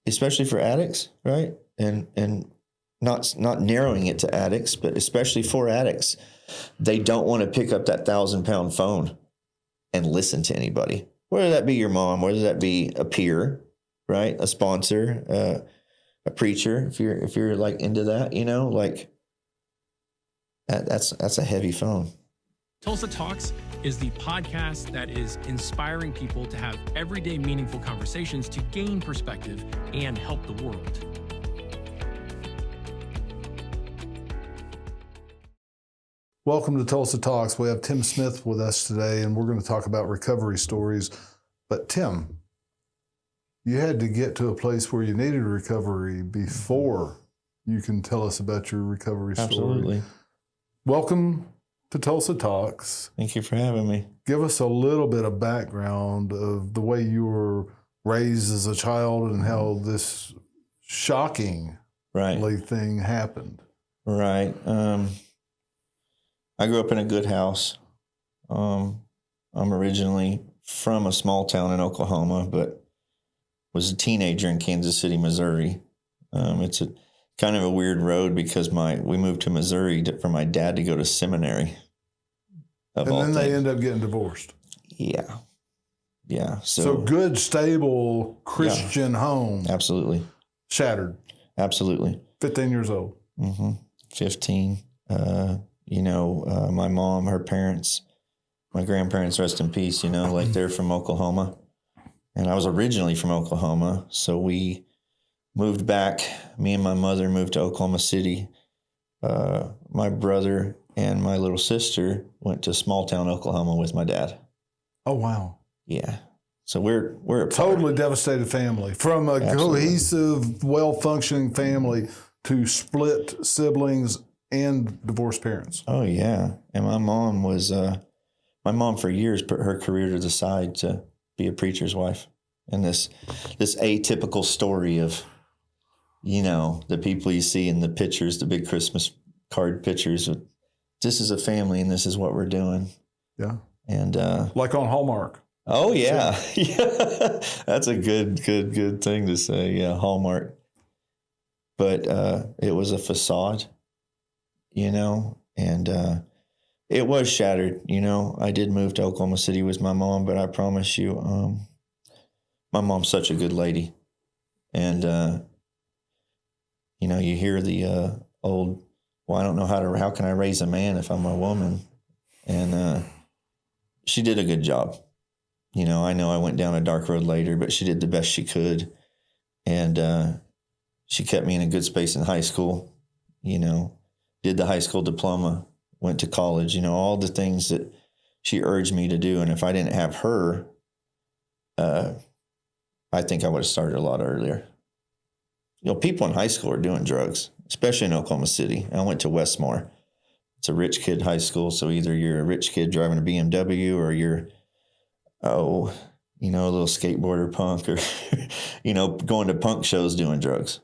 especially for addicts, right? And not narrowing it to addicts, but especially for addicts, they don't want to pick up that 1,000-pound phone and listen to anybody, whether that be your mom, whether that be a peer, right? A sponsor, a preacher, if you're like into that, like that's a heavy phone. Tulsa Talks is the podcast that is inspiring people to have everyday meaningful conversations to gain perspective and help the world. Welcome to Tulsa Talks. We have Tim Smith with us today, and we're going to talk about recovery stories. But Tim, you had to get to a place where you needed recovery before you can tell us about your recovery story. Absolutely. Welcome to Tulsa Talks. Thank you for having me. Give us a little bit of background of the way you were raised as a child and how this shocking thing happened. Right. I grew up in a good house. I'm originally from a small town in Oklahoma, but was a teenager in Kansas City, Missouri. It's a kind of a weird road because we moved to Missouri for my dad to go to seminary. And then they end up getting divorced. Yeah. Yeah. So good, stable Christian home. Absolutely. Shattered. Absolutely. 15 years old. 15. My mom, her parents, my grandparents, rest in peace, like they're from Oklahoma. And I was originally from Oklahoma. So we moved back. Me and my mother moved to Oklahoma City. My brother and my little sister went to small town Oklahoma with my dad. Oh, wow. Yeah. So we're a totally devastated family. From a cohesive, well-functioning family to split siblings and divorced parents. Oh, yeah. And my mom for years put her career to the side to be a preacher's wife. And this atypical story of, the people you see in the pictures, the big Christmas card pictures. This is a family and this is what we're doing. Yeah. And like on Hallmark. Oh, yeah. Yeah. That's a good thing to say. Yeah, Hallmark. But it was a facade, and it was shattered. I did move to Oklahoma City with my mom, but I promise you, my mom's such a good lady. And, you hear the old, well, I don't know how can I raise a man if I'm a woman? And she did a good job. I know I went down a dark road later, but she did the best she could. And she kept me in a good space in high school, did the high school diploma, went to college, all the things that she urged me to do. And if I didn't have her, I think I would have started a lot earlier. People in high school are doing drugs, especially in Oklahoma City. I went to Westmore. It's a rich kid high school. So either you're a rich kid driving a BMW or you're, a little skateboarder punk or, going to punk shows doing drugs.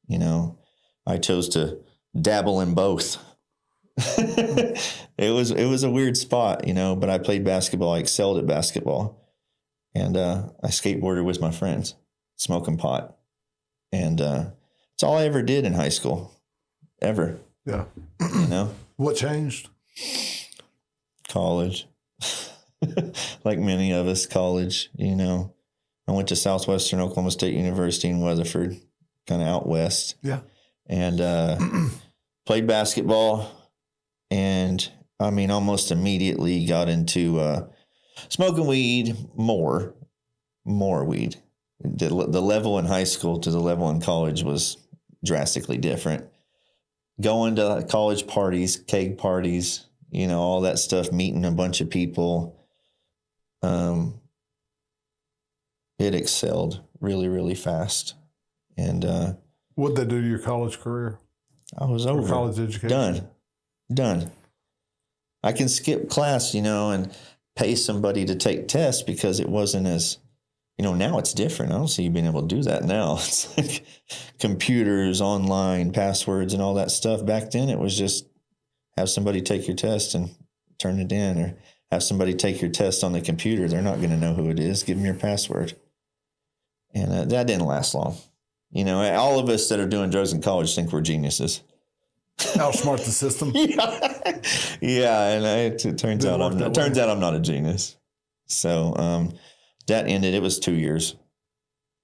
I chose to dabble in both. It was a weird spot, but I played basketball. I excelled at basketball. And I skateboarded with my friends, smoking pot. And it's all I ever did in high school, ever. Yeah. What changed? College. Like many of us, college, I went to Southwestern Oklahoma State University in Weatherford, kind of out west. Yeah. And played basketball. And, almost immediately got into smoking weed, more weed. The level in high school to the level in college was drastically different. Going to college parties, keg parties, all that stuff, meeting a bunch of people. It excelled really, really fast. And what'd that do to your college career? I was over. College education? Done. I can skip class, and pay somebody to take tests because it wasn't as, now it's different. I don't see you being able to do that now. It's like computers, online, passwords, and all that stuff. Back then, it was just have somebody take your test and turn it in, or have somebody take your test on the computer. They're not going to know who it is. Give them your password. And that didn't last long. You know, all of us that are doing drugs in college think we're geniuses. Outsmart the system. Yeah, and it turns out I'm not a genius. So that ended. It was 2 years.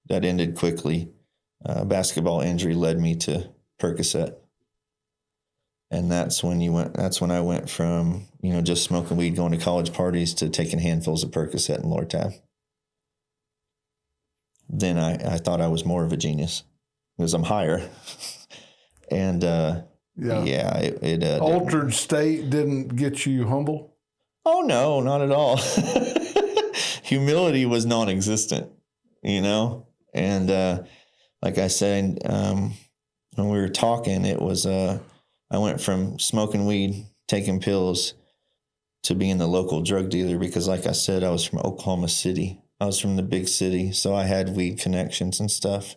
That ended quickly. Basketball injury led me to Percocet, and that's when I went from just smoking weed, going to college parties, to taking handfuls of Percocet and Lortab. Then I thought I was more of a genius because I'm higher, and it altered state didn't get you humble. Oh no, not at all. Humility was non-existent, and like I said, when we were talking, it was I went from smoking weed, taking pills, to being the local drug dealer because, like I said, I was from Oklahoma City. I was from the big city, so I had weed connections and stuff.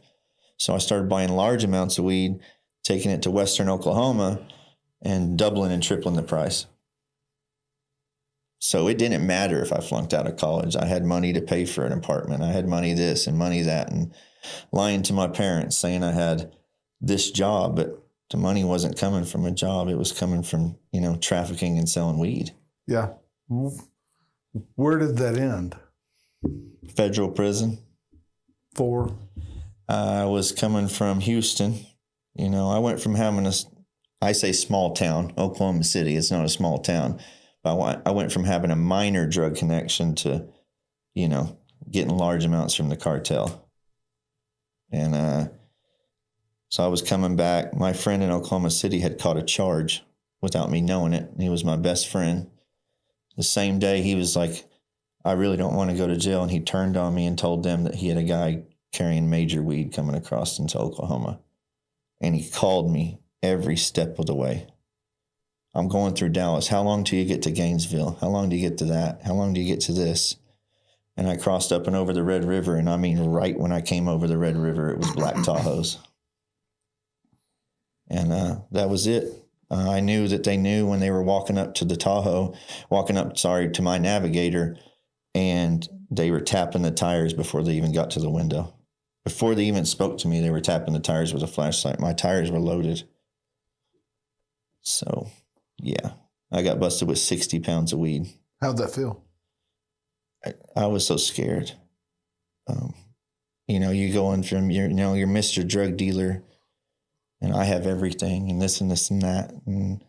So I started buying large amounts of weed, taking it to Western Oklahoma, and doubling and tripling the price. So it didn't matter if I flunked out of college. I had money to pay for an apartment. I had money this and money that, and lying to my parents saying I had this job, but the money wasn't coming from a job. It was coming from, trafficking and selling weed. Yeah. Where did that end? Federal prison. For? I was coming from Houston. I went from having I say small town, Oklahoma City. It's not a small town. But I went from having a minor drug connection to, getting large amounts from the cartel. And so I was coming back. My friend in Oklahoma City had caught a charge without me knowing it. He was my best friend. The same day, he was like, I really don't want to go to jail. And he turned on me and told them that he had a guy carrying major weed coming across into Oklahoma. And he called me every step of the way. I'm going through Dallas. How long till you get to Gainesville? How long do you get to that? How long do you get to this? And I crossed up and over the Red River. And I mean, right when I came over the Red River, it was black Tahoes. And that was it. I knew that they knew when they were walking up to my Navigator, and they were tapping the tires before they even got to the window. Before they even spoke to me, they were tapping the tires with a flashlight. My tires were loaded. So, yeah, I got busted with 60 pounds of weed. How'd that feel? I was so scared. You go in from you're Mr. Drug Dealer, and I have everything, and this and this and that, and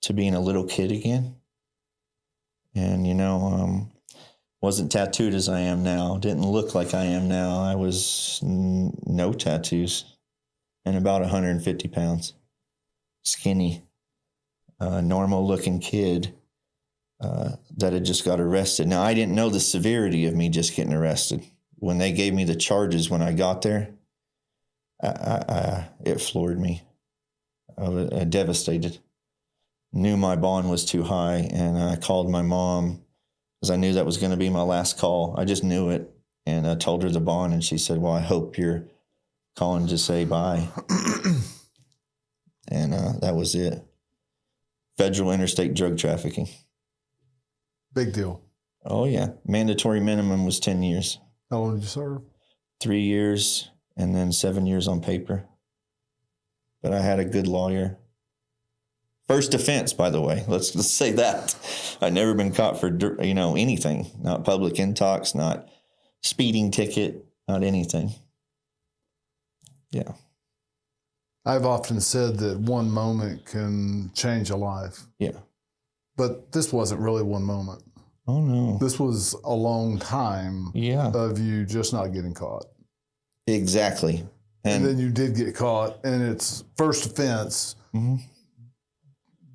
to being a little kid again. And, wasn't tattooed as I am now, didn't look like I am now. I was no tattoos and about 150 pounds, skinny, normal looking kid that had just got arrested. Now, I didn't know the severity of me just getting arrested. When they gave me the charges when I got there, it floored me. I was devastated. Knew my bond was too high, and I called my mom because I knew that was going to be my last call. I just knew it, and I told her the bond, and she said, well, I hope you're calling to say bye. And that was it. Federal interstate drug trafficking. Big deal. Oh, yeah. Mandatory minimum was 10 years. How long did you serve? 3 years, and then 7 years on paper. But I had a good lawyer. First offense, by the way. Let's say that. I'd never been caught for, anything. Not public intox, not speeding ticket, not anything. Yeah. I've often said that one moment can change a life. Yeah. But this wasn't really one moment. Oh, no. This was a long time of you just not getting caught. Exactly. And then you did get caught, and it's first offense,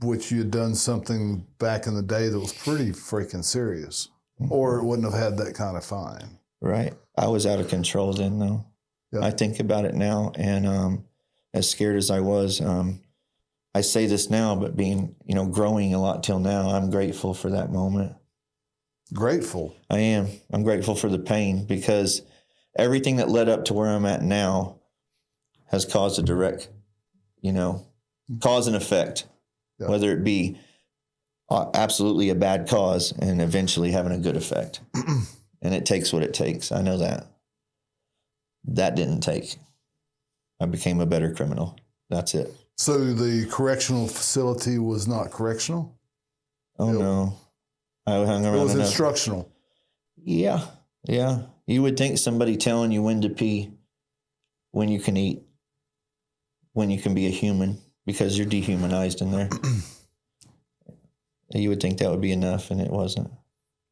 which you had done something back in the day that was pretty freaking serious, or it wouldn't have had that kind of fine. Right. I was out of control then, though. Yeah. I think about it now, and as scared as I was, I say this now, but being, growing a lot till now, I'm grateful for that moment. Grateful? I am. I'm grateful for the pain, because everything that led up to where I'm at now has caused a direct, cause and effect, whether it be absolutely a bad cause and eventually having a good effect. And it takes what it takes. I know that. That didn't take. I became a better criminal. That's it. So the correctional facility was not correctional? Oh, no. I hung around It was enough. instructional. Yeah. Yeah. You would think somebody telling you when to pee, when you can eat, when you can be a human, because you're dehumanized in there. You would think that would be enough, and it wasn't.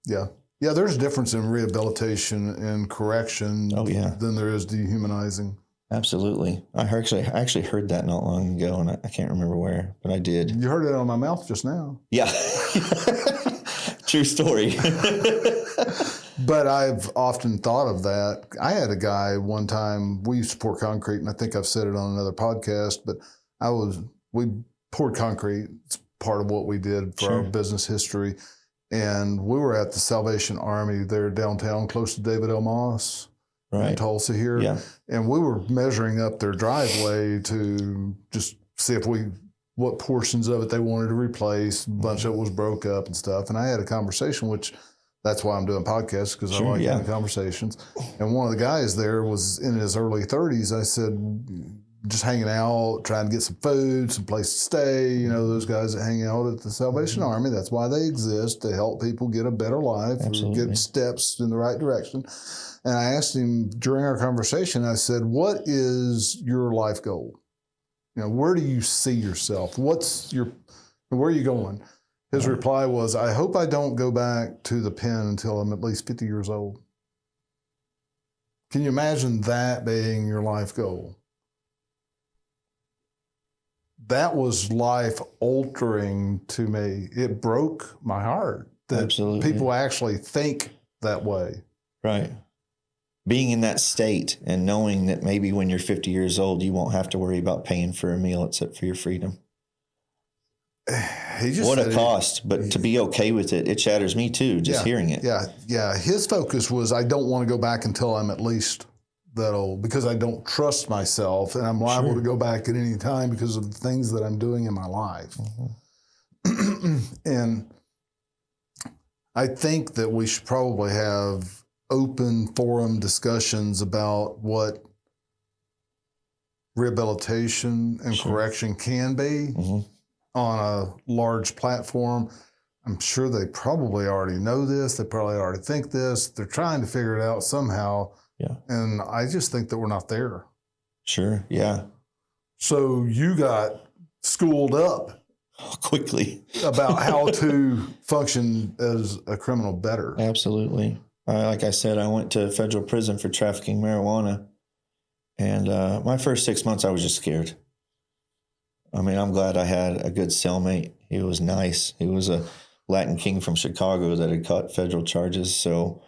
Yeah. Yeah, there's a difference in rehabilitation and correction than there is dehumanizing. Absolutely. I actually heard that not long ago, and I can't remember where, but I did. You heard it on my mouth just now. Yeah. True story. But I've often thought of that. I had a guy one time, we used to pour concrete, and I think I've said it on another podcast, but we poured concrete. It's part of what we did for our business history. And we were at the Salvation Army there downtown, close to David L. Moss in Tulsa here. Yeah. And we were measuring up their driveway to just see what portions of it they wanted to replace. A bunch of it was broke up and stuff. And I had a conversation, which that's why I'm doing podcasts, because I like having conversations. And one of the guys there was in his early 30s. I said, just hanging out, trying to get some food, some place to stay. You know, those guys that hang out at the Salvation Army, that's why they exist, to help people get a better life, get steps in the right direction. And I asked him during our conversation, I said, what is your life goal? You know, where do you see yourself? Where are you going? His reply was, I hope I don't go back to the pen until I'm at least 50 years old. Can you imagine that being your life goal? That was life altering to me. It broke my heart that people actually think that way. Right. Being in that state and knowing that maybe when you're 50 years old, you won't have to worry about paying for a meal except for your freedom. What a cost, but to be okay with it, it shatters me too, just hearing it. Yeah. His focus was, I don't want to go back until I'm at least that old, because I don't trust myself, and I'm liable to go back at any time because of the things that I'm doing in my life. And I think that we should probably have open forum discussions about what rehabilitation and correction can be on a large platform. I'm sure they probably already know this. They probably already think this. They're trying to figure it out somehow. Yeah. And I just think that we're not there. Sure. Yeah. So you got schooled up quickly about how to function as a criminal better. Absolutely. Like I said, I went to federal prison for trafficking marijuana. And my first 6 months, I was just scared. I mean, I'm glad I had a good cellmate. He was nice. He was a Latin king from Chicago that had caught federal charges. So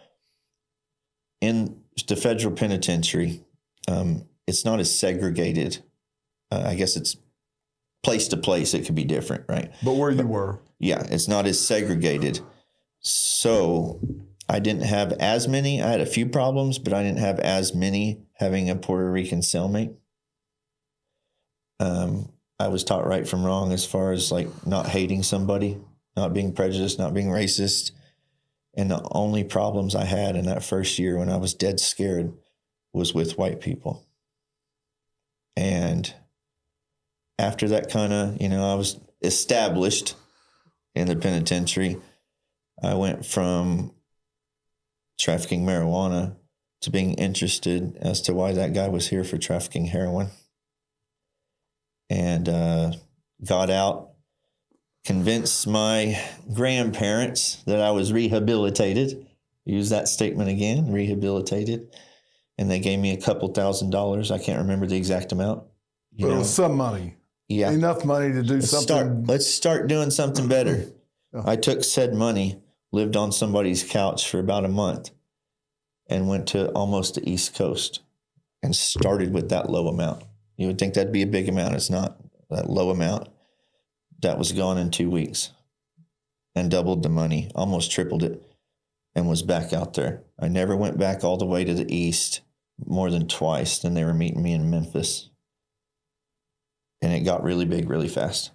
in the federal penitentiary, it's not as segregated. I guess it's place to place. It could be different, right? But you were. Yeah, it's not as segregated. So I didn't have as many. I had a few problems, but I didn't have as many having a Puerto Rican cellmate. I was taught right from wrong as far as like not hating somebody, not being prejudiced, not being racist. And the only problems I had in that first year when I was dead scared was with white people. And after that kind of, I was established in the penitentiary, I went from trafficking marijuana to being interested as to why that guy was here for trafficking heroin. And got out, convinced my grandparents that I was rehabilitated. Use that statement again, rehabilitated. And they gave me a couple $1,000s. I can't remember the exact amount. But it was some money. Yeah. Enough money to do something. Let's start doing something better. Yeah. I took said money, lived on somebody's couch for about a month, and went to almost the East Coast and started with that low amount. You would think that'd be a big amount. It's not. That low amount, that was gone in 2 weeks, and doubled the money, almost tripled it, and was back out there. I never went back all the way to the East more than twice. Then they were meeting me in Memphis. And it got really big really fast,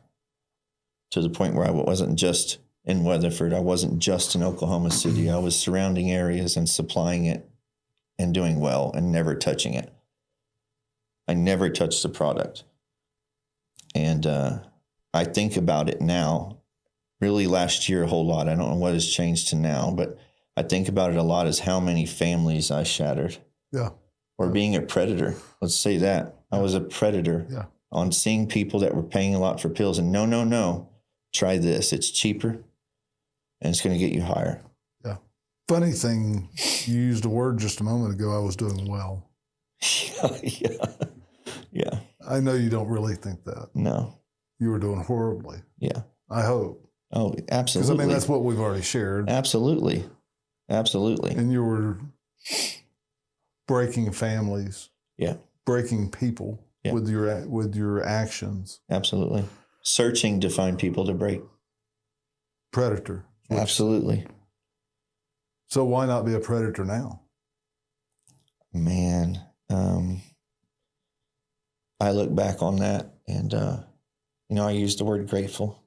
to the point where I wasn't just in Weatherford. I wasn't just in Oklahoma City. I was surrounding areas and supplying it and doing well and never touching it. I never touched the product. And I think about it now, really last year a whole lot. I don't know what has changed to now, but I think about it a lot as how many families I shattered. Yeah. Or being a predator. Let's say that. I was a predator on seeing people that were paying a lot for pills. And no, try this. It's cheaper and it's going to get you higher. Yeah. Funny thing, you used a word just a moment ago, I was doing well. Yeah. I know you don't really think that. No. You were doing horribly. Yeah. I hope. Oh, absolutely. Because, I mean, that's what we've already shared. Absolutely. And you were breaking families. Yeah. Breaking people with your actions. Absolutely. Searching to find people to break. Predator. Absolutely. So why not be a predator now? Man, I look back on that and, I use the word grateful.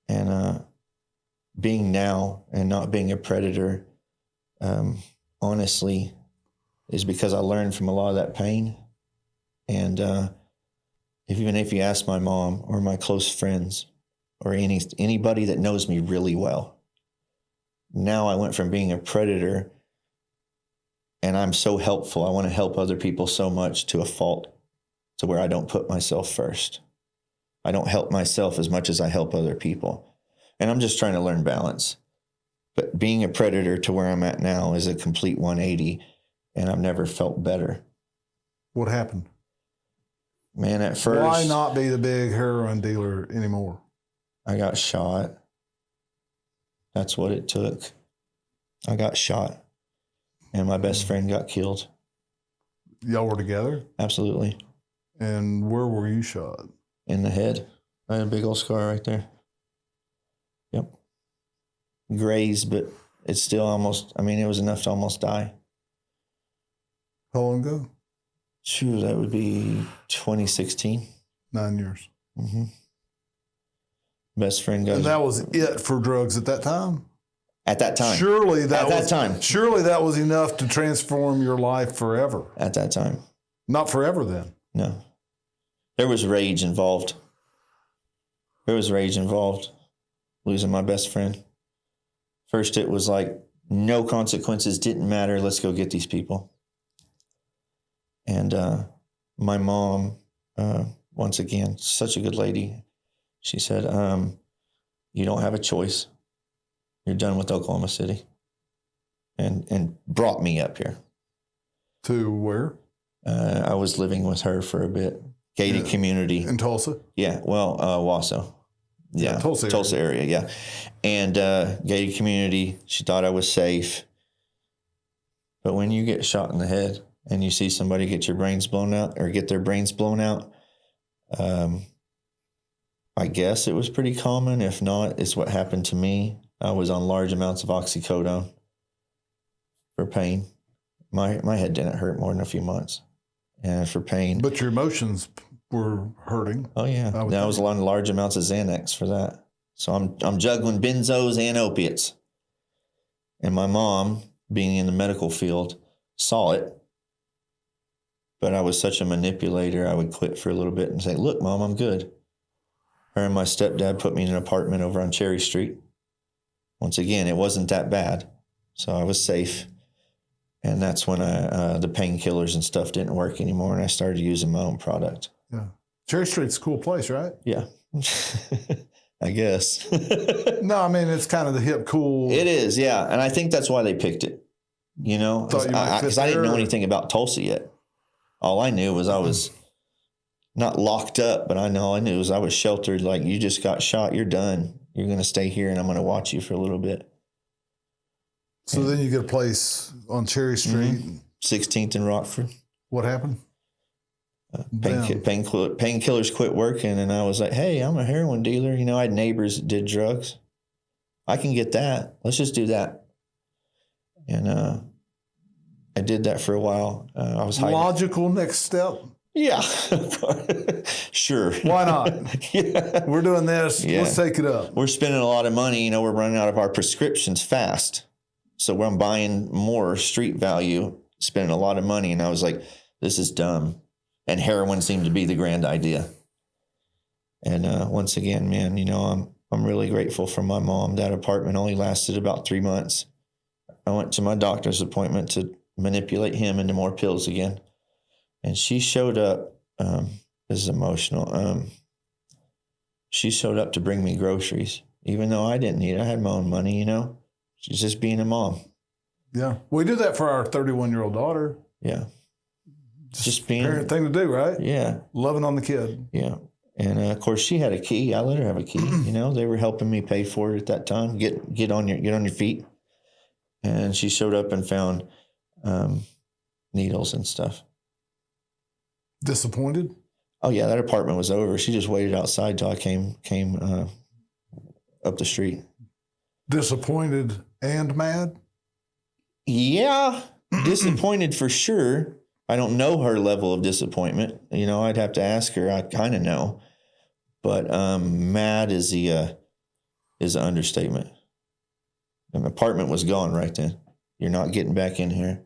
And being now and not being a predator, honestly, is because I learned from a lot of that pain. And even if you ask my mom or my close friends or anybody that knows me really well, now I went from being a predator and I'm so helpful. I want to help other people so much to a fault to where I don't put myself first. I don't help myself as much as I help other people. And I'm just trying to learn balance. But being a predator to where I'm at now is a complete 180, and I've never felt better. What happened? Man, at first... Why not be the big heroin dealer anymore? I got shot. That's what it took. I got shot, and my best friend got killed. Y'all were together? Absolutely. And where were you shot? In the head. I had a big old scar right there. Yep. Grazed, but it's still almost, it was enough to almost die. How long ago? Shoot, that would be 2016. 9 years. Mm-hmm. Best friend goes. And that was it for drugs at that time? At that time. Surely that was enough to transform your life forever. At that time. Not forever then. No. There was rage involved. Losing my best friend. First, it was like, no consequences, didn't matter. Let's go get these people. And my mom, once again, such a good lady. She said, you don't have a choice. You're done with Oklahoma City. And brought me up here. To where? I was living with her for a bit. Gated community. In Tulsa? Yeah, well, Wausau. Yeah, Tulsa area, yeah. And gated community, she thought I was safe. But when you get shot in the head and you see somebody get their brains blown out, I guess it was pretty common. If not, it's what happened to me. I was on large amounts of oxycodone for pain. My head didn't hurt more than a few months. And for pain. But your emotions were hurting. Oh, yeah. I was on large amounts of Xanax for that. So I'm juggling benzos and opiates. And my mom, being in the medical field, saw it. But I was such a manipulator, I would quit for a little bit and say, look, Mom, I'm good. Her and my stepdad put me in an apartment over on Cherry Street. Once again, it wasn't that bad. So I was safe. And that's when the painkillers and stuff didn't work anymore, and I started using my own product. Yeah. Cherry Street's a cool place, right? Yeah. I guess. No, it's kind of the hip, cool. It is, yeah. And I think that's why they picked it, because I didn't know anything about Tulsa yet. All I knew was I was not locked up, but I knew was I was sheltered. Like, you just got shot, you're done. You're going to stay here, and I'm going to watch you for a little bit. So then you get a place on Cherry Street. 16th and Rockford. What happened? Painkillers quit working, and I was like, hey, I'm a heroin dealer. I had neighbors that did drugs. I can get that. Let's just do that. And I did that for a while. I was hiding. Logical next step? Yeah. Sure. Why not? Yeah. We're doing this. Yeah. Let's take it up. We're spending a lot of money. We're running out of our prescriptions fast. So I'm buying more street value, spending a lot of money. And I was like, this is dumb. and heroin seemed to be the grand idea. And once again, man, I'm really grateful for my mom. That apartment only lasted about 3 months. I went to my doctor's appointment to manipulate him into more pills again. And she showed up, this is emotional. She showed up to bring me groceries, even though I didn't need it. I had my own money, She's just being a mom. Yeah. We do that for our 31-year-old daughter. Yeah. Just being parent thing to do, right? Yeah. Loving on the kid. Yeah. And of course she had a key. I let her have a key. They were helping me pay for it at that time. Get on your feet. And she showed up and found needles and stuff. Disappointed? Oh yeah, that apartment was over. She just waited outside till I came up the street. Disappointed and mad? Yeah, disappointed for sure. I don't know her level of disappointment. I'd have to ask her. I kind of know, but mad is an understatement. An apartment was gone right then. You're not getting back in here.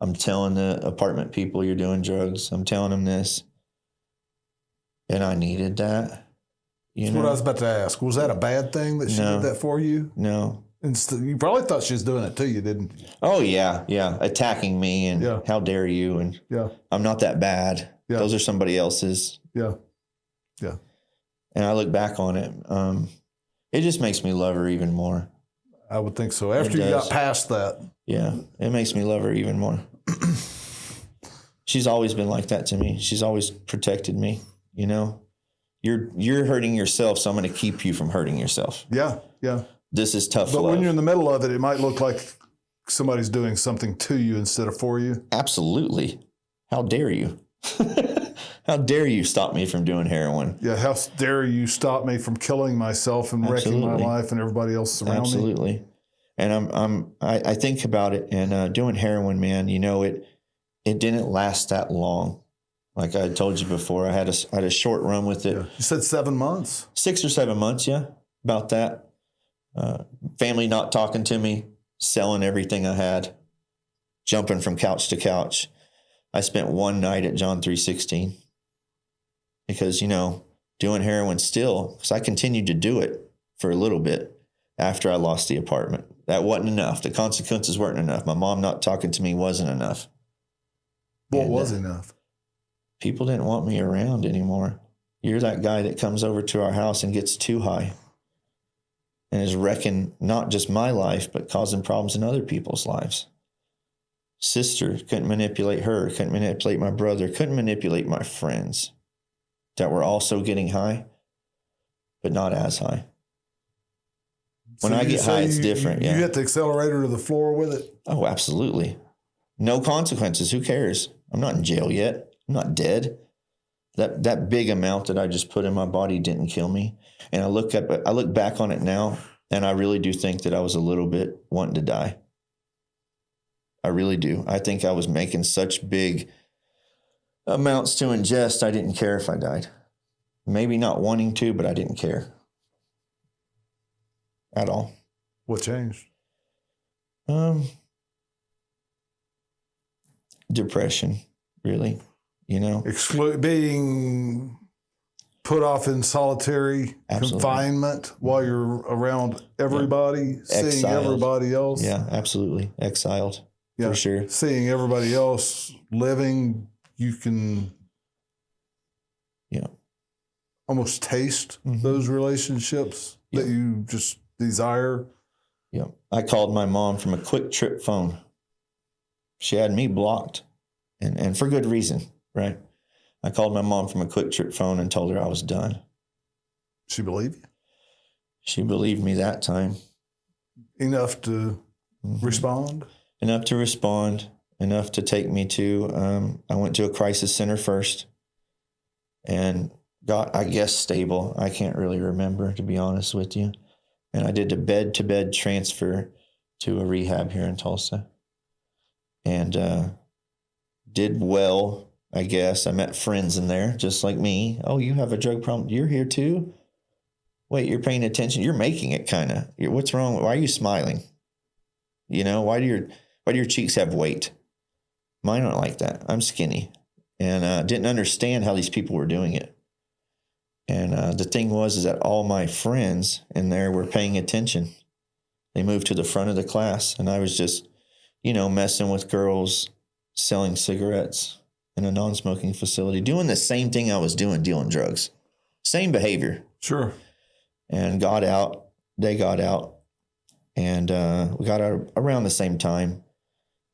I'm telling the apartment people you're doing drugs. I'm telling them this. And I needed that. That's what I was about to ask. Was that a bad thing that she did that for you? No. You probably thought she was doing it to you, didn't you? Oh, yeah. Yeah. Attacking me and how dare you? And I'm not that bad. Yeah. Those are somebody else's. Yeah. Yeah. And I look back on it. It just makes me love her even more. I would think so. After you got past that. Yeah. It makes me love her even more. She's always been like that to me. She's always protected me. You're hurting yourself, so I'm going to keep you from hurting yourself. Yeah. Yeah. This is tough But love. when you're in the middle of it, it might look like somebody's doing something to you instead of for you. Absolutely. How dare you? How dare you stop me from doing heroin? Yeah, how dare you stop me from killing myself and wrecking my life and everybody else around me? Absolutely. And I think about it, and doing heroin, man, it didn't last that long. Like I told you before, I had a short run with it. Yeah. You said 7 months? 6 or 7 months, yeah, about that. Family not talking to me, selling everything I had, jumping from couch to couch. I spent one night at John 3:16 because, doing heroin still, because I continued to do it for a little bit after I lost the apartment. That wasn't enough. The consequences weren't enough. My mom not talking to me wasn't enough. What was enough? People didn't want me around anymore. You're that guy that comes over to our house and gets too high and is wrecking not just my life, but causing problems in other people's lives. Sister, couldn't manipulate her, couldn't manipulate my brother, couldn't manipulate my friends that were also getting high, but not as high. When I get high, it's different. You hit the accelerator to the floor with it? Oh, absolutely. No consequences. Who cares? I'm not in jail yet. I'm not dead. That big amount that I just put in my body didn't kill me. And I look back on it now, and I really do think that I was a little bit wanting to die. I really do. I think I was making such big amounts to ingest, I didn't care if I died. Maybe not wanting to, but I didn't care at all. What changed? Depression, really. Being put off in solitary confinement while you're around everybody, seeing everybody else. Yeah, absolutely. Exiled, for sure. Seeing everybody else living, you can almost taste those relationships that you just desire. Yeah. I called my mom from a quick trip phone. She had me blocked, and for good reason. Right. I called my mom from a quick trip phone and told her I was done. She believed you? She believed me that time. Enough to respond? Enough to respond, enough to take me to, I went to a crisis center first and got, I guess, stable. I can't really remember, to be honest with you. And I did a bed-to-bed transfer to a rehab here in Tulsa. And did well. I guess I met friends in there, just like me. Oh, you have a drug problem. You're here too? Wait, you're paying attention. You're making it kind of. What's wrong? Why are you smiling? Why do your cheeks have weight? Mine aren't like that. I'm skinny. and didn't understand how these people were doing it. And the thing was that all my friends in there were paying attention. They moved to the front of the class, and I was just, messing with girls, selling cigarettes in a non-smoking facility, doing the same thing I was doing, dealing drugs. Same behavior. Sure. And they got out, and we got out around the same time.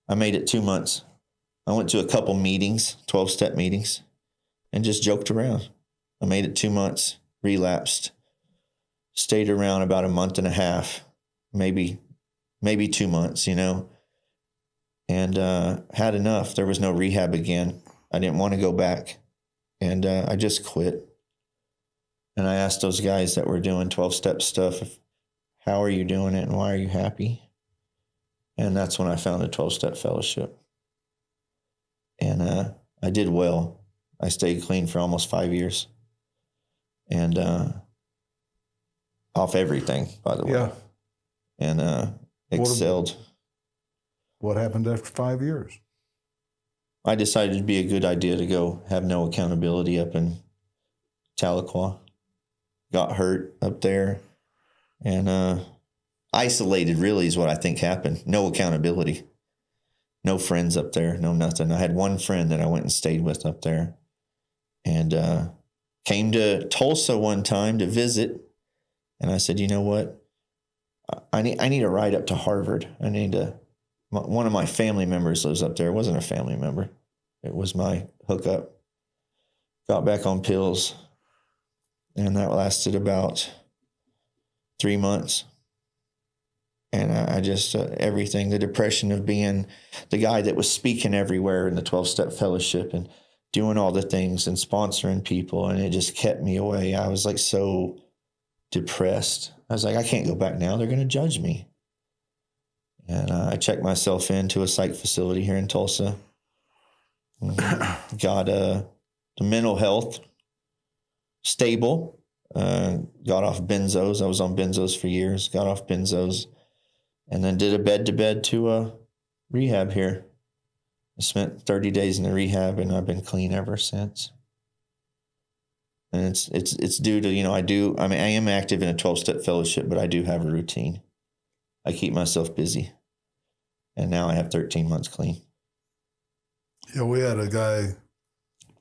I made it 2 months. I went to a couple meetings, 12-step meetings, and just joked around. I made it 2 months, relapsed, stayed around about a month and a half, maybe 2 months, and had enough. There was no rehab again. I didn't want to go back, and I just quit. And I asked those guys that were doing 12-step stuff, how are you doing it and why are you happy? And that's when I found a 12-step fellowship. And I did well. I stayed clean for almost 5 years. And off everything, by the way. Yeah. And excelled. What happened after 5 years? I decided it'd be a good idea to go have no accountability up in Tahlequah. Got hurt up there. And isolated really is what I think happened. No accountability. No friends up there. No nothing. I had one friend that I went and stayed with up there. And came to Tulsa one time to visit. And I said, you know what? I need a ride up to Harvard. One of my family members lives up there. It wasn't a family member. It was my hookup. Got back on pills. And that lasted about 3 months. And I just, everything, the depression of being the guy that was speaking everywhere in the 12-step fellowship and doing all the things and sponsoring people. And it just kept me away. I was like so depressed. I was like, I can't go back now. They're going to judge me. And I checked myself into a psych facility here in Tulsa. Got the mental health stable. Got off benzos. I was on benzos for years. Got off benzos. And then did a bed-to-bed to a rehab here. I spent 30 days in the rehab, and I've been clean ever since. And it's due to, I am active in a 12-step fellowship, but I do have a routine. I keep myself busy. And now I have 13 months clean. Yeah, we had a guy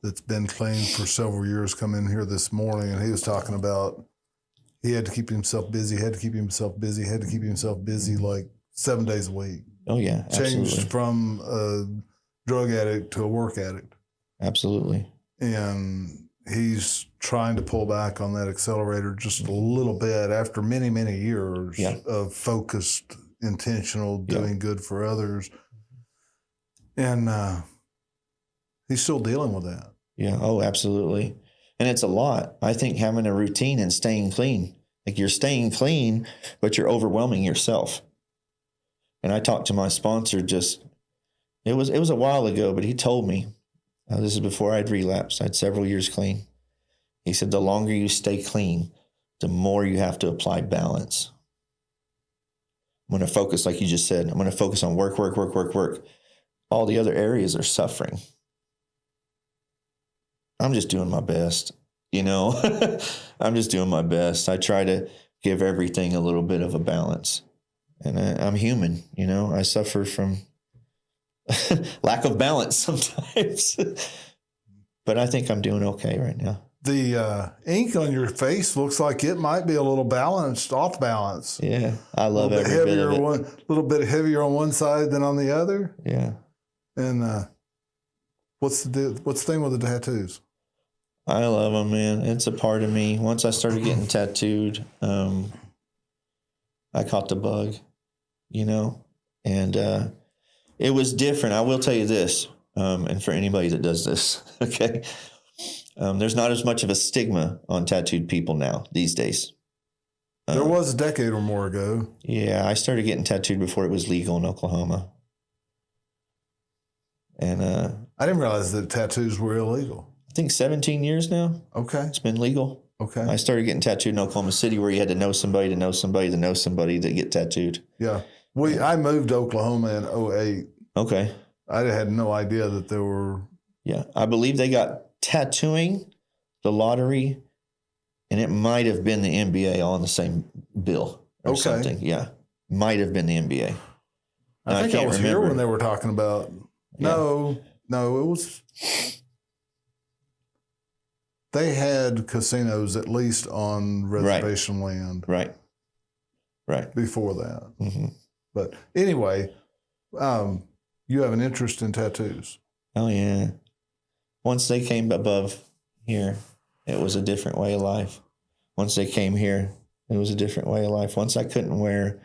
that's been clean for several years come in here this morning, and he was talking about he had to keep himself busy, like 7 days a week. Oh, yeah, absolutely. Changed from a drug addict to a work addict. Absolutely. And he's trying to pull back on that accelerator just a little bit after many, many years of focused, intentional, doing good for others. And he's still dealing with that. Yeah. Oh, absolutely. And it's a lot. I think having a routine and staying clean, like you're staying clean, but you're overwhelming yourself. And I talked to my sponsor it was a while ago, but he told me, this is before I'd relapsed. I had several years clean. He said, the longer you stay clean, the more you have to apply balance. I'm going to focus, like you just said, I'm going to focus on work. All the other areas are suffering. I'm just doing my best, I'm just doing my best. I try to give everything a little bit of a balance. And I'm human, I suffer from lack of balance sometimes. But I think I'm doing okay right now. The ink on your face looks like it might be a little off balance. Yeah, I love every bit of it. A little bit heavier on one side than on the other. Yeah. And what's the thing with the tattoos? I love them, man. It's a part of me. Once I started getting tattooed, I caught the bug, and it was different. I will tell you this, and for anybody that does this, okay, there's not as much of a stigma on tattooed people now these days. There was a decade or more ago. Yeah, I started getting tattooed before it was legal in Oklahoma. And I didn't realize that tattoos were illegal. I think 17 years now. Okay. It's been legal. Okay. I started getting tattooed in Oklahoma City, where you had to know somebody to know somebody to know somebody to get tattooed. Yeah. I moved to Oklahoma in 2008. Okay. I had no idea that there were Yeah. I believe they got tattooing, the lottery, and it might have been the NBA all in the same bill or something. Yeah. Might have been the NBA. I think I was here when they were talking about. No, it was. They had casinos at least on reservation land. Right. Before that. Mm-hmm. But anyway, you have an interest in tattoos. Oh, yeah. Once they came above here, it was a different way of life. Once they came here, it was a different way of life. Once I couldn't wear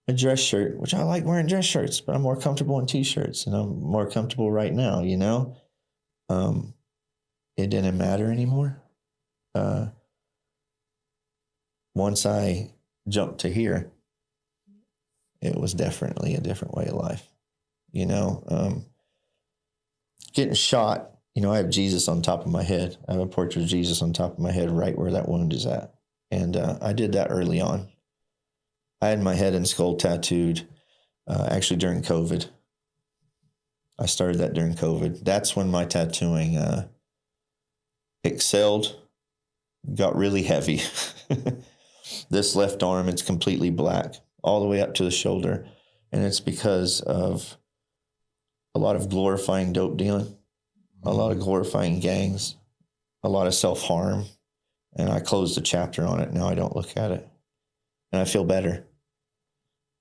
a dress shirt, which I like wearing dress shirts, but I'm more comfortable in T-shirts, and I'm more comfortable right now, you know? It didn't matter anymore. Once I jumped to here, it was definitely a different way of life. You know, getting shot, you know, I have Jesus on top of my head. I have a portrait of Jesus on top of my head right where that wound is at. And I did that early on. I had my head and skull tattooed actually during COVID. I started that during COVID. That's when my tattooing excelled, got really heavy. This left arm, it's completely black all the way up to the shoulder. And it's because of a lot of glorifying dope dealing, a lot of glorifying gangs, a lot of self-harm. And I closed the chapter on it. Now I don't look at it. And I feel better.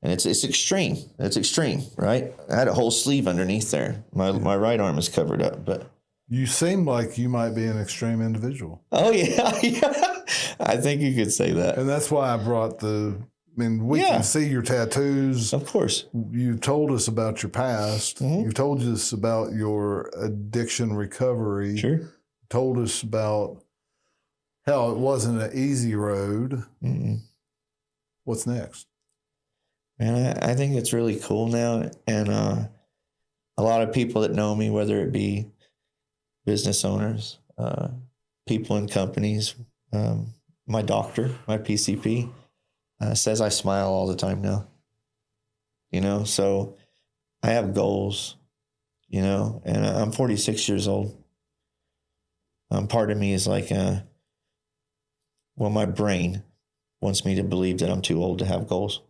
And it's extreme. It's extreme, right? I had a whole sleeve underneath there. My right arm is covered up, but. You seem like you might be an extreme individual. Oh, yeah. I think you could say that. And that's why I brought we can see your tattoos. Of course. You told us about your past. Mm-hmm. You told us about your addiction recovery. Sure. Told us about how it wasn't an easy road. Mm-mm. What's next? Man, I think it's really cool now. And a lot of people that know me, whether it be business owners, people in companies, my doctor, my PCP, says I smile all the time now. You know, so I have goals, you know, and I'm 46 years old. Part of me is like, my brain wants me to believe that I'm too old to have goals.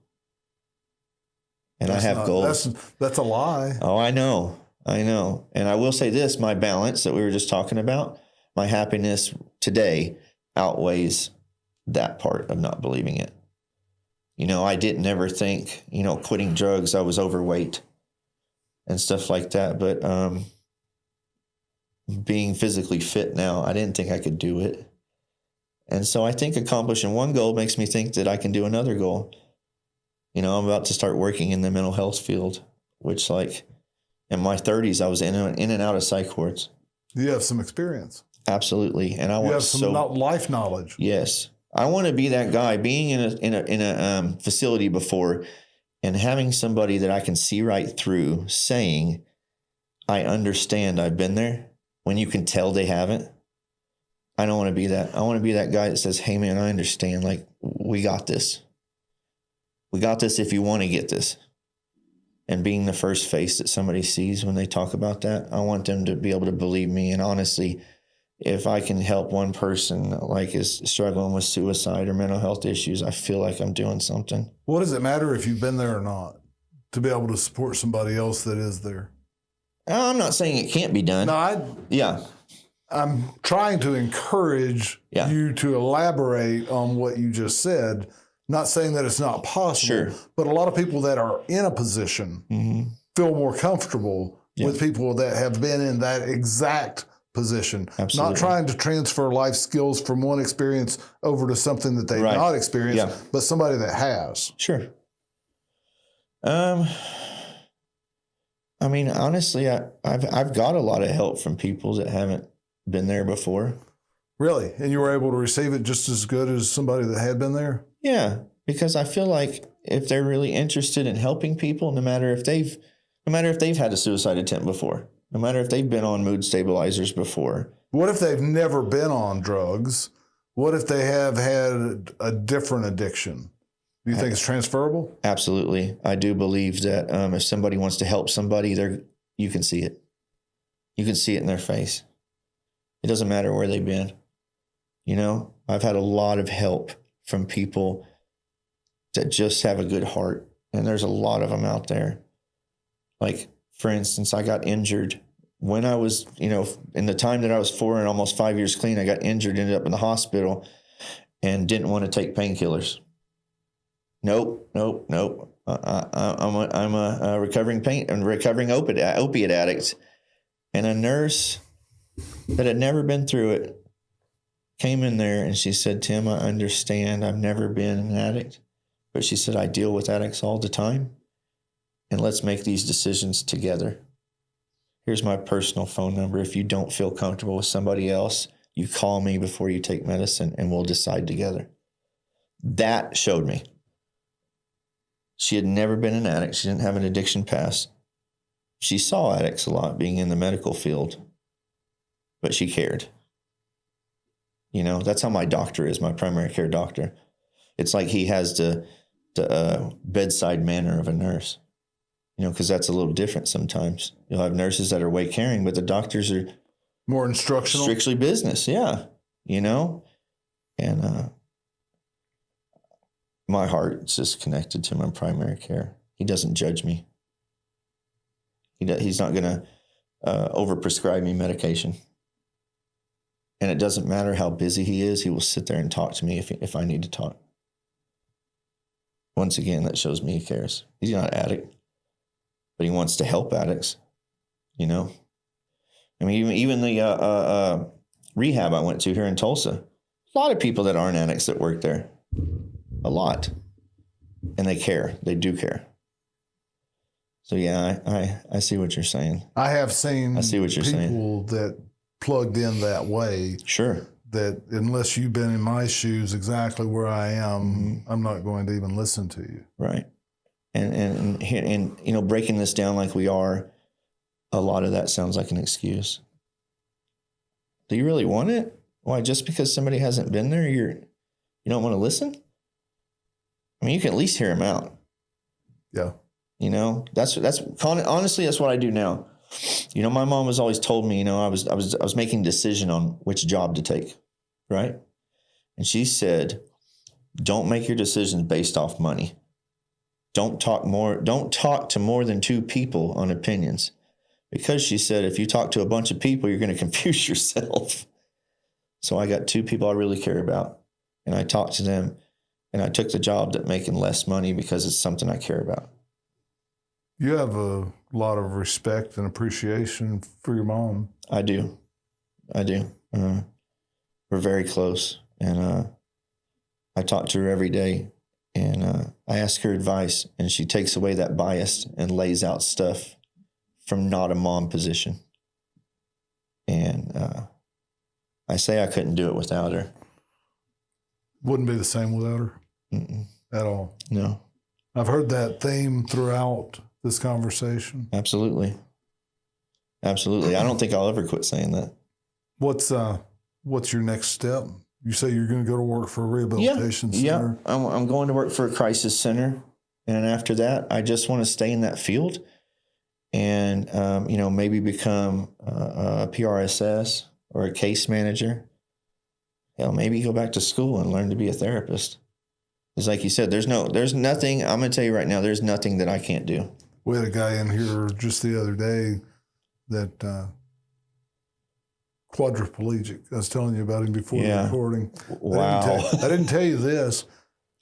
And I have goals. That's a lie. Oh, I know. And I will say this, my balance that we were just talking about, my happiness today outweighs that part of not believing it. You know, I didn't ever think, you know, quitting drugs, I was overweight and stuff like that. But being physically fit now, I didn't think I could do it. And so I think accomplishing one goal makes me think that I can do another goal. You know, I'm about to start working in the mental health field, which like in my 30s, I was in and out of psych wards. You have some experience. Absolutely. And I want have some life knowledge. Yes. I want to be that guy, being in a facility before and having somebody that I can see right through saying, I understand, I've been there, when you can tell they haven't. I don't want to be that. I want to be that guy that says, hey man, I understand. Like, we got this. We got this if you want to get this. And being the first face that somebody sees when they talk about that, I want them to be able to believe me. And honestly, if I can help one person like is struggling with suicide or mental health issues, I feel like I'm doing something. What does it matter if you've been there or not to be able to support somebody else that is there? I'm not saying it can't be done. No, I'm trying to encourage you to elaborate on what you just said. Not saying that it's not possible, but a lot of people that are in a position feel more comfortable with people that have been in that exact position. Absolutely. Not trying to transfer life skills from one experience over to something that they've not experienced, but somebody that has. Sure. I mean, honestly, I've got a lot of help from people that haven't been there before. Really? And you were able to receive it just as good as somebody that had been there? Yeah, because I feel like if they're really interested in helping people, no matter if they've had a suicide attempt before, no matter if they've been on mood stabilizers before. What if they've never been on drugs? What if they have had a different addiction? Do you think it's transferable? Absolutely. I do believe that if somebody wants to help somebody, you can see it. You can see it in their face. It doesn't matter where they've been. You know, I've had a lot of help from people that just have a good heart. And there's a lot of them out there. Like, for instance, I got injured when I was, you know, in the time that I was 4 and almost 5 years clean. I got injured, ended up in the hospital, and didn't want to take painkillers. Nope. I'm a recovering opiate addict. And a nurse that had never been through it came in there and she said, Tim, I understand. I've never been an addict. But she said, I deal with addicts all the time. And let's make these decisions together. Here's my personal phone number. If you don't feel comfortable with somebody else, you call me before you take medicine and we'll decide together. That showed me. She had never been an addict. She didn't have an addiction past. She saw addicts a lot being in the medical field, but she cared. You know, that's how my doctor is, my primary care doctor. It's like he has the bedside manner of a nurse, you know, because that's a little different sometimes. You'll have nurses that are way caring, but the doctors are more instructional, strictly business. Yeah. You know, and my heart's just connected to my primary care. He doesn't judge me. He's not going to overprescribe me medication. And it doesn't matter how busy he is. He will sit there and talk to me if I need to talk. Once again, that shows me he cares. He's not an addict, but he wants to help addicts, you know? I mean, even the rehab I went to here in Tulsa, a lot of people that aren't addicts that work there. A lot. And they care. They do care. So, yeah, I see what you're saying. I have seen I see what you're people that plugged in that way. Sure. That unless you've been in my shoes exactly where I am, I'm not going to even listen to you. Right. And you know, breaking this down like we are, a lot of that sounds like an excuse. Do you really want it? Why, just because somebody hasn't been there, you don't want to listen? I mean, you can at least hear them out. Yeah. You know, that's honestly, that's what I do now. You know, my mom has always told me, you know, I was making a decision on which job to take, right? And she said, don't make your decisions based off money. Don't talk to more than 2 people on opinions. Because she said, if you talk to a bunch of people, you're going to confuse yourself. So I got 2 people I really care about, and I talked to them, and I took the job that making less money because it's something I care about. You have a lot of respect and appreciation for your mom. I do. We're very close, and I talk to her every day, and I ask her advice, and she takes away that bias and lays out stuff from not a mom position. And I say I couldn't do it without her. Wouldn't be the same without her. Mm-mm. At all. No. I've heard that theme throughout this conversation. Absolutely. I don't think I'll ever quit saying that. What's your next step? You say you're going to go to work for a rehabilitation center. Yeah, I'm going to work for a crisis center. And after that, I just want to stay in that field and, you know, maybe become a PRSS or a case manager. Hell, maybe go back to school and learn to be a therapist. It's like you said, there's nothing, I'm going to tell you right now, there's nothing that I can't do. We had a guy in here just the other day that quadriplegic. I was telling you about him before the recording. Wow. I didn't tell you this.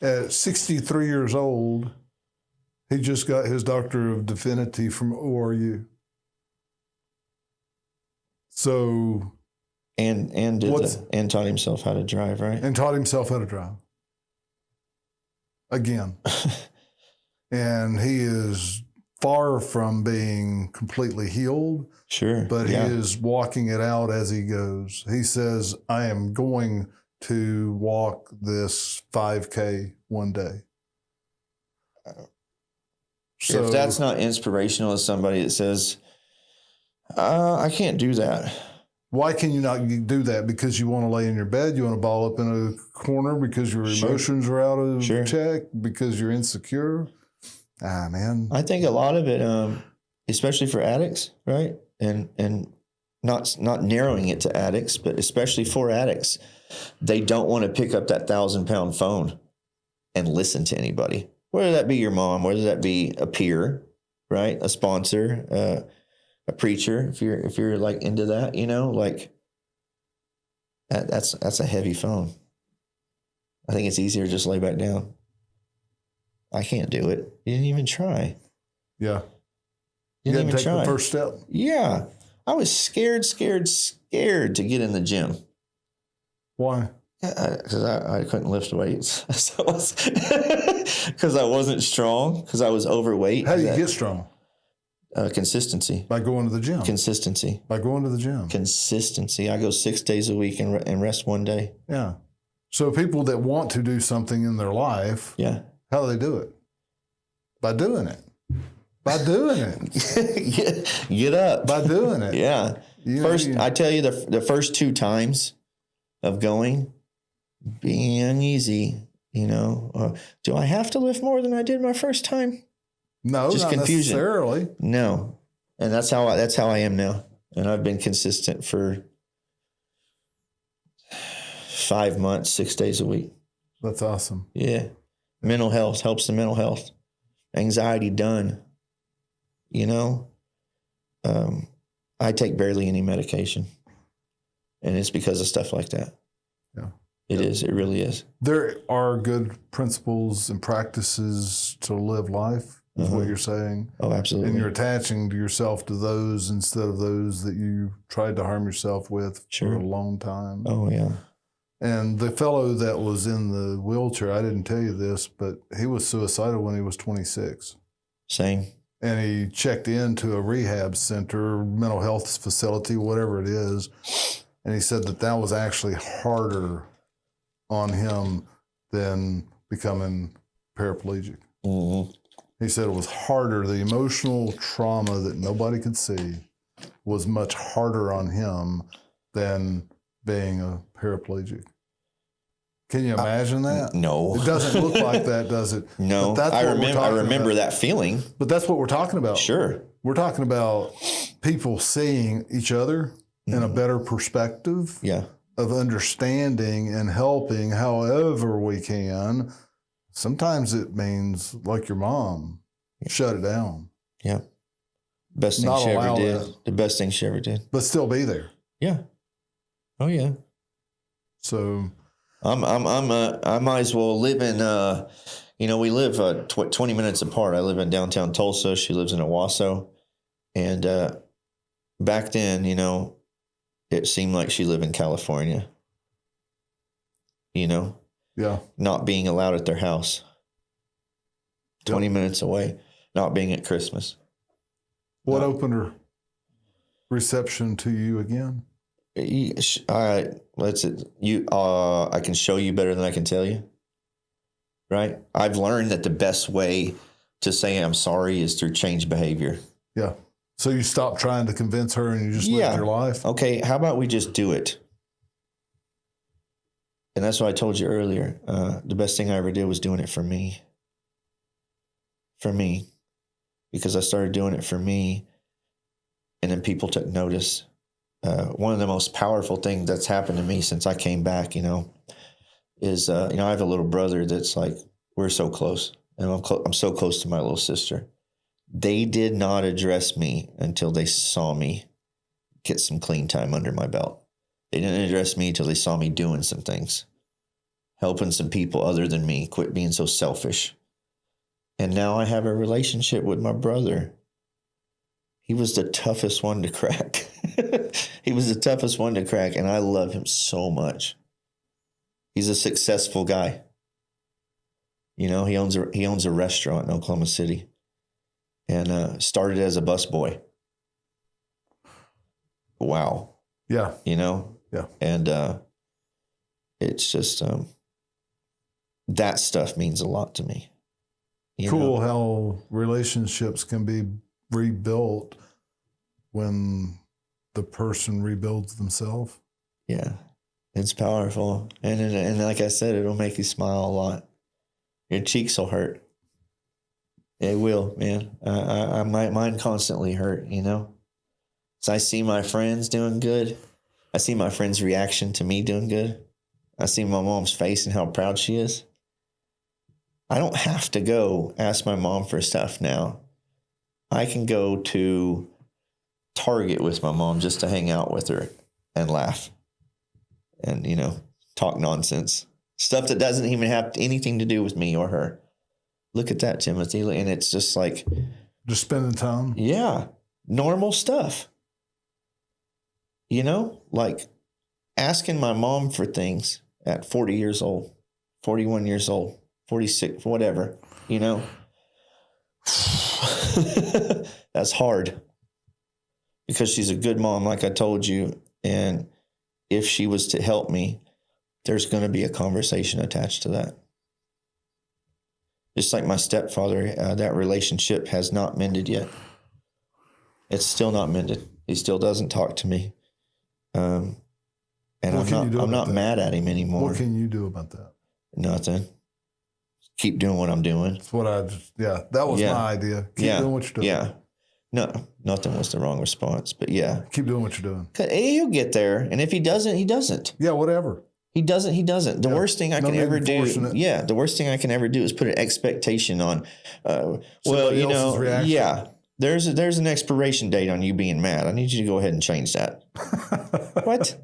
At 63 years old, he just got his Doctor of Divinity from ORU. So... And taught himself how to drive, right? And taught himself how to drive. Again. And he is far from being completely healed. Sure. But he is walking it out as he goes. He says, I am going to walk this 5K one day. So, if that's not inspirational as somebody that says, I can't do that. Why can you not do that? Because you want to lay in your bed? You want to ball up in a corner because your emotions are out of check? Because you're insecure? Man. I think a lot of it, especially for addicts, right? And not narrowing it to addicts, but especially for addicts, they don't want to pick up that 1,000-pound phone and listen to anybody, whether that be your mom, whether that be a peer, right? A sponsor, a preacher, if you're like into that, you know, like that's a heavy phone. I think it's easier to just lay back down. I can't do it. You didn't even try. Yeah. You didn't didn't even take try. the first step. Yeah. I was scared to get in the gym. Why? Because I couldn't lift weights. Because I wasn't strong, because I was overweight. How do you get strong? Consistency. By going to the gym. Consistency. By going to the gym. Consistency. I go 6 days a week and rest one day. Yeah. So people that want to do something in their life, yeah, how do they do it? By doing it. By doing it. Get up. By doing it. Yeah. I tell you, the first 2 times of going, being easy, you know. Do I have to lift more than I did my first time? No, just not confusion. Necessarily. No. And that's how I am now. And I've been consistent for 5 months, 6 days a week. That's awesome. Yeah. Mental health helps the mental health. Anxiety done. You know, I take barely any medication, and it's because of stuff like that. Yeah. It is. It really is. There are good principles and practices to live life, is what you're saying. Oh, absolutely. And you're attaching to yourself to those instead of those that you tried to harm yourself with for a long time. Oh, yeah. And the fellow that was in the wheelchair, I didn't tell you this, but he was suicidal when he was 26. Same. And he checked into a rehab center, mental health facility, whatever it is. And he said that was actually harder on him than becoming paraplegic. Mm-hmm. He said it was harder. The emotional trauma that nobody could see was much harder on him than being a paraplegic. Can you imagine that? No. It doesn't look like that, does it? No. I remember that feeling. But that's what we're talking about. Sure. We're talking about people seeing each other in a better perspective of understanding and helping however we can. Sometimes it means, like your mom, shut it down. Yeah. Best thing she ever did. The best thing she ever did. But still be there. Yeah. Oh, yeah. So I might as well live in, we live 20 minutes apart. I live in downtown Tulsa. She lives in Owasso. And back then, it seemed like she lived in California, Yeah. Not being allowed at their house. 20 minutes away, not being at Christmas. What opened her reception to you again? I can show you better than I can tell you. Right? I've learned that the best way to say I'm sorry is through change behavior. Yeah. So you stopped trying to convince her and you just lived your life? Okay, how about we just do it? And that's what I told you earlier. The best thing I ever did was doing it for me. For me. Because I started doing it for me, and then people took notice. One of the most powerful things that's happened to me since I came back, is, I have a little brother that's like, we're so close. And I'm so close to my little sister. They did not address me until they saw me get some clean time under my belt. They didn't address me until they saw me doing some things, helping some people other than me, quit being so selfish. And now I have a relationship with my brother. He was the toughest one to crack. He was the toughest one to crack, and I love him so much. He's a successful guy. He owns a restaurant in Oklahoma City, and started as a busboy. Wow. Yeah. Yeah. And it's just that stuff means a lot to me. Cool how relationships can be rebuilt when the person rebuilds themselves. Yeah, it's powerful, and like I said, it'll make you smile a lot. Your cheeks will hurt. It will, man. Mine constantly hurt. So I see my friends doing good. I see my friends' reaction to me doing good. I see my mom's face and how proud she is. I don't have to go ask my mom for stuff now. I can go to Target with my mom just to hang out with her and laugh and, talk nonsense. Stuff that doesn't even have anything to do with me or her. Look at that, Timothy. And it's just like... Just spending time? Yeah. Normal stuff. Like asking my mom for things at 40 years old, 41 years old, 46, whatever, That's hard because she's a good mom, like I told you. And if she was to help me, there's going to be a conversation attached to that. Just like my stepfather, that relationship has not mended yet. It's still not mended. He still doesn't talk to me. And I'm not mad at him anymore. What can you do about that? Nothing. Keep doing what I'm doing. That's what that was my idea. Keep doing what you're doing. Yeah. No, nothing was the wrong response, but yeah. Keep doing what you're doing. He'll get there. And if he doesn't, he doesn't. Yeah, whatever. He doesn't. The worst thing I can ever do. Yeah. The worst thing I can ever do is put an expectation on, else's reaction. Yeah. There's an expiration date on you being mad. I need you to go ahead and change that. What?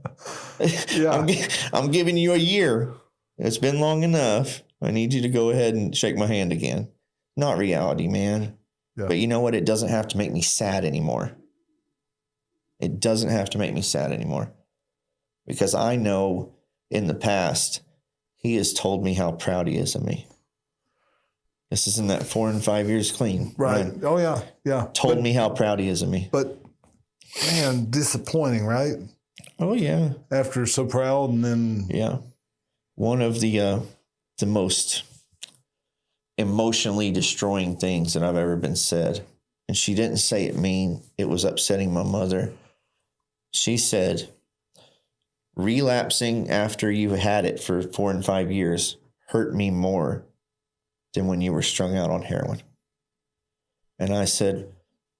Yeah. I'm giving you a year. It's been long enough. I need you to go ahead and shake my hand again. Not reality, man. Yeah. But you know what? It doesn't have to make me sad anymore. It doesn't have to make me sad anymore. Because I know in the past, he has told me how proud he is of me. This is in that 4 and 5 years clean. Right. Oh, yeah. Yeah. Told me how proud he is of me. But, man, disappointing, right? Oh, yeah. After so proud and then... Yeah. One of the most emotionally destroying things that I've ever been said. And she didn't say it mean. It was upsetting my mother. She said, relapsing after you had it for 4 and 5 years hurt me more than when you were strung out on heroin. And I said,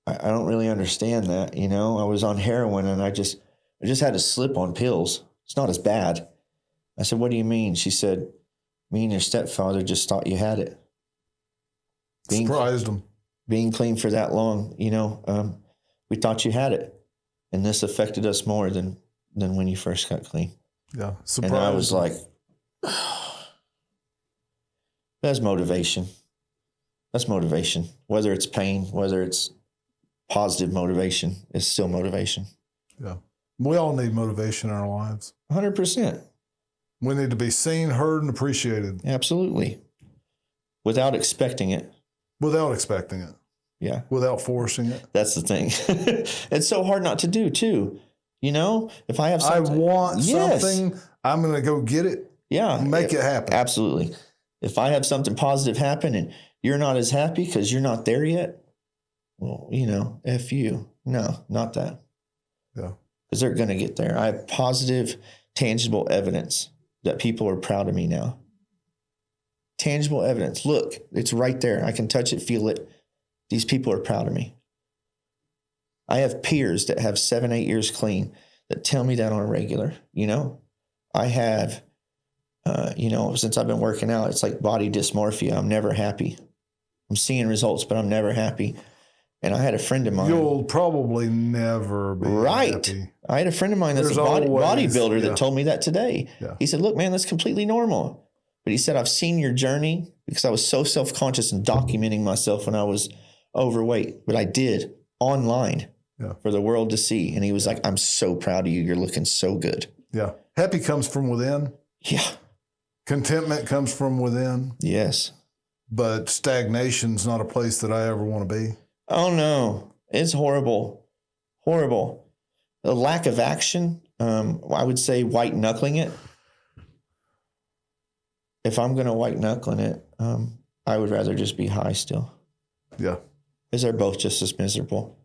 I don't really understand that. I was on heroin and I just had to slip on pills. It's not as bad. I said, what do you mean? She said, me and your stepfather just thought you had it. Surprised them. Being clean for that long, we thought you had it. And this affected us more than when you first got clean. Yeah. Surprised. And I was like, that's motivation. That's motivation. Whether it's pain, whether it's positive motivation, it's still motivation. Yeah. We all need motivation in our lives. 100%. We need to be seen, heard, and appreciated. Absolutely. Without expecting it. Without expecting it. Yeah. Without forcing it. That's the thing. It's so hard not to do, too. If I have something. I want something, I'm going to go get it. Yeah. Make it happen. Absolutely. If I have something positive happen and you're not as happy because you're not there yet, well, F you. No, not that. Yeah. Because they're going to get there. I have positive, tangible evidence that people are proud of me now. Tangible evidence. Look, it's right there. I can touch it, feel it. These people are proud of me. I have peers that have 7, 8 years clean that tell me that on a regular. I have, since I've been working out, it's like body dysmorphia. I'm never happy. I'm seeing results, but I'm never happy. And I had a friend of mine. You'll probably never be happy. I had a friend of mine that's bodybuilder that told me that today. Yeah. He said, look, man, that's completely normal. But he said, I've seen your journey because I was so self-conscious and documenting myself when I was overweight. But I did online for the world to see. And he was like, I'm so proud of you. You're looking so good. Yeah. Happy comes from within. Yeah. Contentment comes from within. Yes. But stagnation's not a place that I ever want to be. Oh, no. It's horrible. Horrible. The lack of action, I would say white knuckling it. If I'm going to white knuckling it, I would rather just be high still. Yeah. Because they're both just as miserable.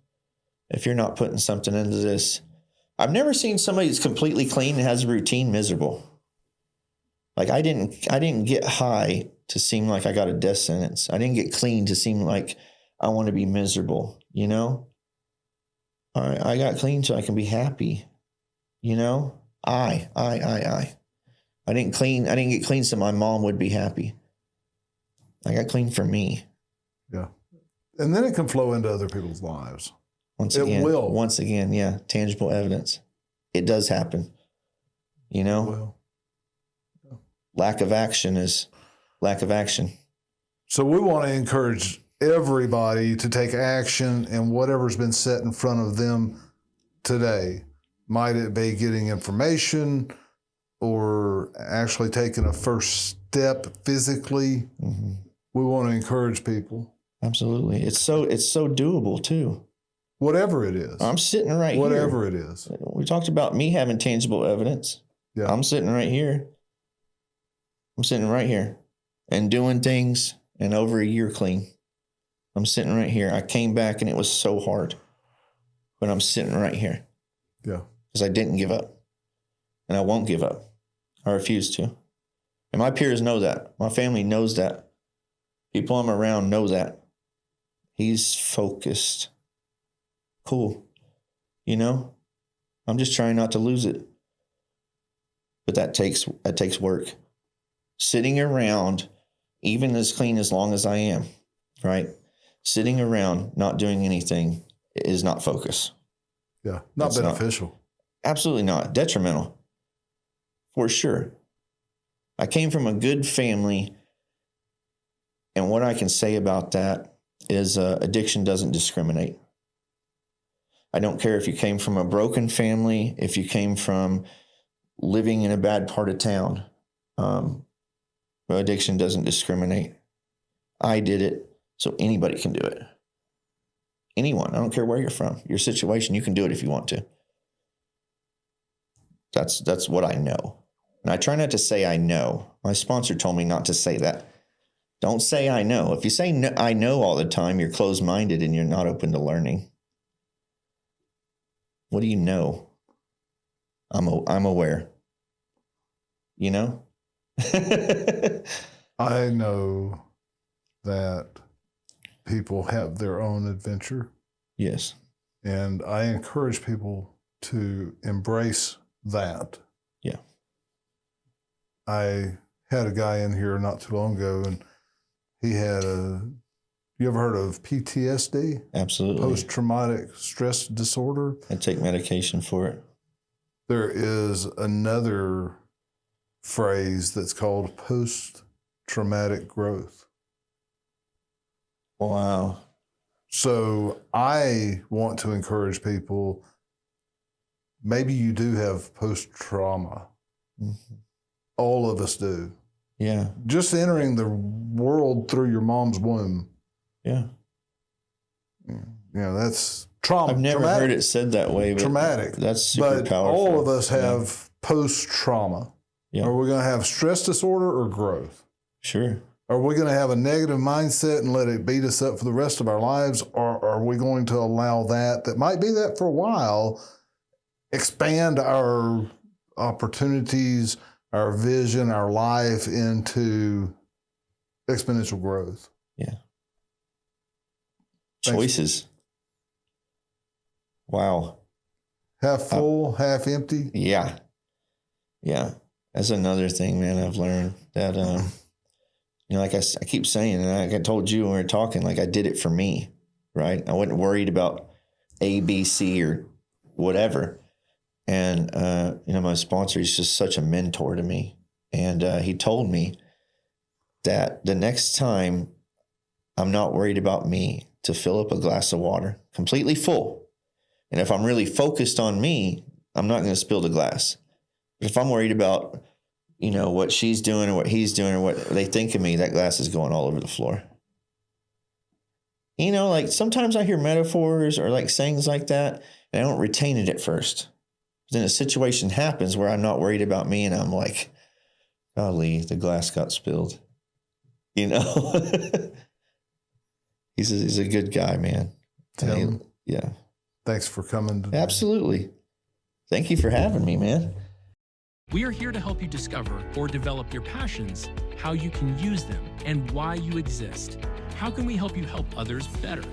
If you're not putting something into this. I've never seen somebody that's completely clean and has a routine miserable. Like I didn't get high to seem like I got a death sentence. I didn't get clean to seem like I want to be miserable, I got clean so I can be happy. You know, I didn't get clean so my mom would be happy. I got clean for me. Yeah. And then it can flow into other people's lives. Once again, yeah, tangible evidence. It does happen. You know? It will. Lack of action is lack of action. So we want to encourage everybody to take action in whatever's been set in front of them today. Might it be getting information or actually taking a first step physically? Mm-hmm. We want to encourage people. Absolutely. It's so doable too. Whatever it is. I'm sitting right here. Whatever it is. We talked about me having tangible evidence. Yeah. I'm sitting right here. I'm sitting right here and doing things and over a year clean. I'm sitting right here. I came back and it was so hard, but I'm sitting right here. Yeah. Because I didn't give up and I won't give up. I refuse to. And my peers know that. My family knows that. People I'm around know that. He's focused. Cool. You know, I'm just trying not to lose it. But that takes work. Sitting around, even as clean as long as I am, right? Sitting around, not doing anything is not focus. Yeah. Not It's beneficial. Absolutely not. Detrimental. For sure. I came from a good family. And what I can say about that is addiction doesn't discriminate. I don't care if you came from a broken family, if you came from living in a bad part of town. Addiction doesn't discriminate. I did it, so anybody can do it. Anyone. I don't care where you're from. Your situation, you can do it if you want to. That's what I know. And I try not to say I know. My sponsor told me not to say that. Don't say I know. If you say no, I know all the time, you're closed-minded and you're not open to learning. What do you know? I'm aware. You know? I know that people have their own adventure. Yes. And I encourage people to embrace that. Yeah. I had a guy in here not too long ago, and he had you ever heard of PTSD? Absolutely. Post-traumatic stress disorder. I take medication for it. There is another phrase that's called post-traumatic growth. Wow. So I want to encourage people, maybe you do have post-trauma. Mm-hmm. All of us do. Yeah. Just entering the world through your mom's womb. Yeah. You know, that's trauma. I've never heard it said that way. But traumatic. That's super but powerful. all of us have post-trauma. Yeah. Are we going to have stress disorder or growth? Sure. Are we going to have a negative mindset and let it beat us up for the rest of our lives? Or are we going to allow that might be that for a while, expand our opportunities, our vision, our life into exponential growth? Yeah. Thanks. Choices. Wow. Half full, half empty. Yeah. Yeah. That's another thing, man, I've learned that, you know, like I keep saying, and like I told you when we were talking, like I did it for me, right? I wasn't worried about A, B, C, or whatever. And, you know, my sponsor is just such a mentor to me. And he told me that the next time I'm not worried about me to fill up a glass of water completely full. And if I'm really focused on me, I'm not going to spill the glass. But if I'm worried about, you know, what she's doing or what he's doing or what they think of me, that glass is going all over the floor. You know, like sometimes I hear metaphors or like sayings like that, and I don't retain it at first. Then a situation happens where I'm not worried about me, and I'm like, golly, the glass got spilled. You know? He's a good guy, man. Tim, yeah. thanks for coming today. Absolutely. Thank you for having me, man. We are here to help you discover or develop your passions, how you can use them, and why you exist. How can we help you help others better?